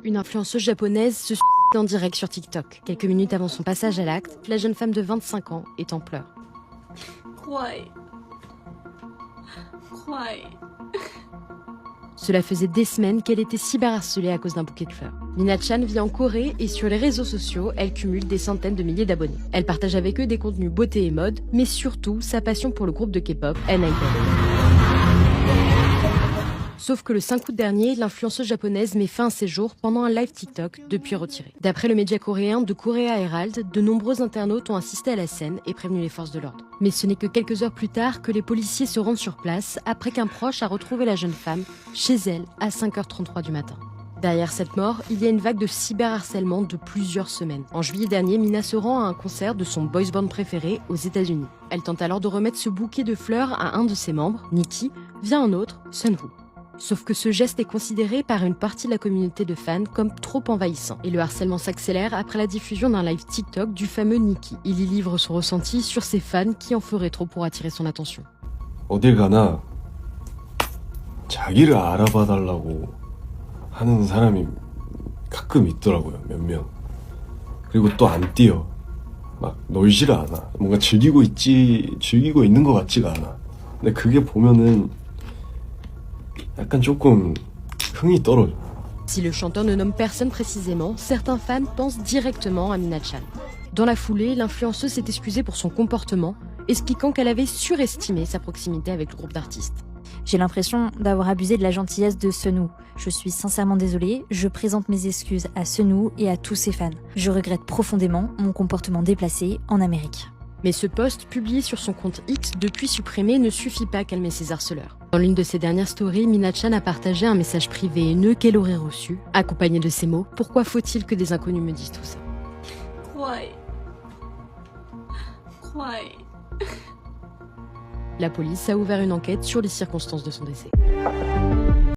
une influenceuse japonaise se suicide en direct sur TikTok. Quelques minutes avant son passage à l'acte, la jeune femme de 25 ans est en pleurs. Cela faisait des semaines qu'elle était cyberharcelée à cause d'un bouquet de fleurs. Mina-chan vit en Corée et sur les réseaux sociaux, elle cumule des centaines de milliers d'abonnés. Elle partage avec eux des contenus beauté et mode, mais surtout sa passion pour le groupe de K-pop, ENHYPEN. Sauf que le 5 août dernier, l'influenceuse japonaise met fin à ses jours pendant un live TikTok depuis retiré. D'après le média coréen The Korea Herald, de nombreux internautes ont assisté à la scène et prévenu les forces de l'ordre. Mais ce n'est que quelques heures plus tard que les policiers se rendent sur place après qu'un proche a retrouvé la jeune femme chez elle à 5h33 du matin. Derrière cette mort, il y a une vague de cyberharcèlement de plusieurs semaines. En juillet dernier, Mina se rend à un concert de son boys band préféré aux États-Unis. Elle tente alors de remettre ce bouquet de fleurs à un de ses membres, Nikki, via un autre, Sunwoo. Sauf que ce geste est considéré par une partie de la communauté de fans comme trop envahissant. Et le harcèlement s'accélère après la diffusion d'un live TikTok du fameux Nikki. Il y livre son ressenti sur ses fans qui en feraient trop pour attirer son attention. 어딜 가나 자기를 알아봐달라고 하는 사람이 가끔 있더라고요, 몇 명. 그리고 또 안 뛰어. 막 놀지를 않아. 뭔가 즐기고 있는 것 같지가 않아. 근데 그게 보면은 약간 조금 흥이 떨어져. Si le chanteur ne nomme personne précisément, certains fans pensent directement à Mina-chan. Dans la foulée, l'influenceuse s'est excusée pour son comportement, expliquant qu'elle avait surestimé sa proximité avec le groupe d'artistes. J'ai l'impression d'avoir abusé de la gentillesse de Sunwoo. Je suis sincèrement désolée, je présente mes excuses à Sunwoo et à tous ses fans. Je regrette profondément mon comportement déplacé en Amérique. Mais ce post, publié sur son compte X depuis supprimé, ne suffit pas à calmer ses harceleurs. Dans l'une de ses dernières stories, Mina-chan a partagé un message privé haineux qu'elle aurait reçu, accompagné de ces mots « Pourquoi faut-il que des inconnus me disent tout ça ?» La police a ouvert une enquête sur les circonstances de son décès.